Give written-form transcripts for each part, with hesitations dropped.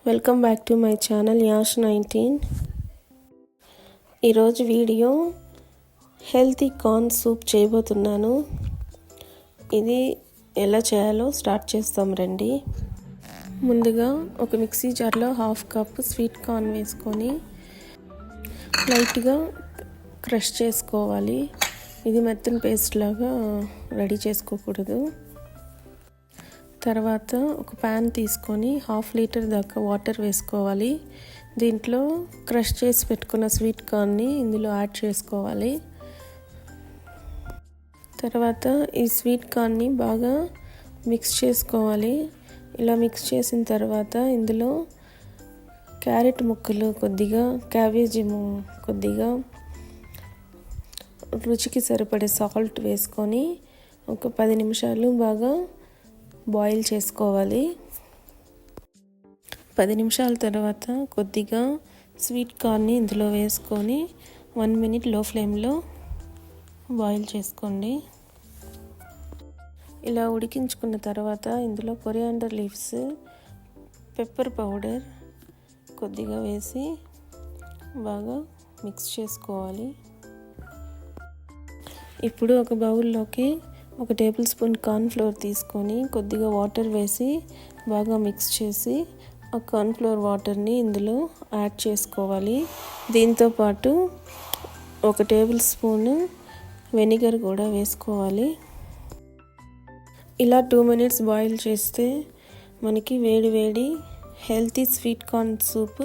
Welcome back to my channel Yash 19. ఈరోజు video healthy corn soup చేయబోతున్నాను. ఇది ఎలా చేయాలో స్టార్ట్ చేస్తాం రండి. ముందుగా ఒక మిక్సీ జార్లో 1/2 కప్ స్వీట్ కార్న్ వేసుకొని లైట్గా క్రష్ చేసుకోవాలి. ఇది మెత్తని పేస్ట్ లాగా రెడీ చేసుకోకూడదు. తర్వాత ఒక ప్యాన్ తీసుకొని 1/2 లీటర్ దాకా వాటర్ వేసుకోవాలి. దీంట్లో క్రష్ చేసి పెట్టుకున్న స్వీట్ కార్న్ని ఇందులో యాడ్ చేసుకోవాలి. తర్వాత ఈ స్వీట్ కార్న్ని బాగా మిక్స్ చేసుకోవాలి. ఇలా మిక్స్ చేసిన తర్వాత ఇందులో క్యారెట్ ముక్కలు కొద్దిగా, క్యాబేజీ కొద్దిగా, రుచికి సరిపడే సాల్ట్ వేసుకొని ఒక 10 నిమిషాలు బాగా బాయిల్ చేసుకోవాలి. 10 నిమిషాల తర్వాత కొద్దిగా స్వీట్ కార్న్ని ఇందులో వేసుకొని 1 మినిట్ లో ఫ్లేమ్లో బాయిల్ చేసుకోండి. ఇలా ఉడికించుకున్న తర్వాత ఇందులో కొరియాండర్ లీవ్స్, పెప్పర్ పౌడర్ కొద్దిగా వేసి బాగా మిక్స్ చేసుకోవాలి. ఇప్పుడు ఒక బౌల్లోకి 1 టేబుల్ స్పూన్ కార్న్ ఫ్లోర్ తీసుకొని కొద్దిగా వాటర్ వేసి బాగా మిక్స్ చేసి ఆ కార్న్ ఫ్లోర్ వాటర్ని ఇందులో యాడ్ చేసుకోవాలి. దీంతోపాటు 1 టేబుల్ స్పూన్ వెనిగర్ కూడా వేసుకోవాలి. ఇలా 2 మినిట్స్ బాయిల్ చేస్తే మనకి వేడి వేడి healthy sweet corn soup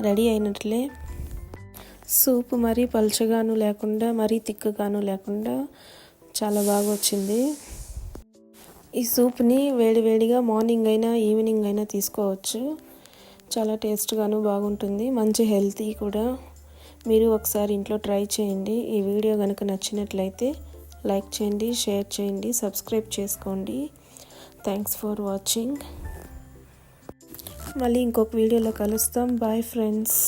ready అయినట్లే. సూప్ మరీ పల్చగాను లేకుండా మరీ తిక్కగాను లేకుండా చాలా బాగా వచ్చింది. ఈ సూప్ని వేడివేడిగా మార్నింగ్ అయినా ఈవినింగ్ అయినా తీసుకోవచ్చు. చాలా టేస్ట్గాను బాగుంటుంది, మంచి హెల్తీ కూడా. మీరు ఒకసారి ఇంట్లో ట్రై చేయండి. ఈ వీడియో కనుక నచ్చినట్లయితే లైక్ చేయండి, షేర్ చేయండి, సబ్స్క్రైబ్ చేసుకోండి. Thanks for watching. మళ్ళీ ఇంకొక వీడియోలో కలుస్తాం. Bye friends.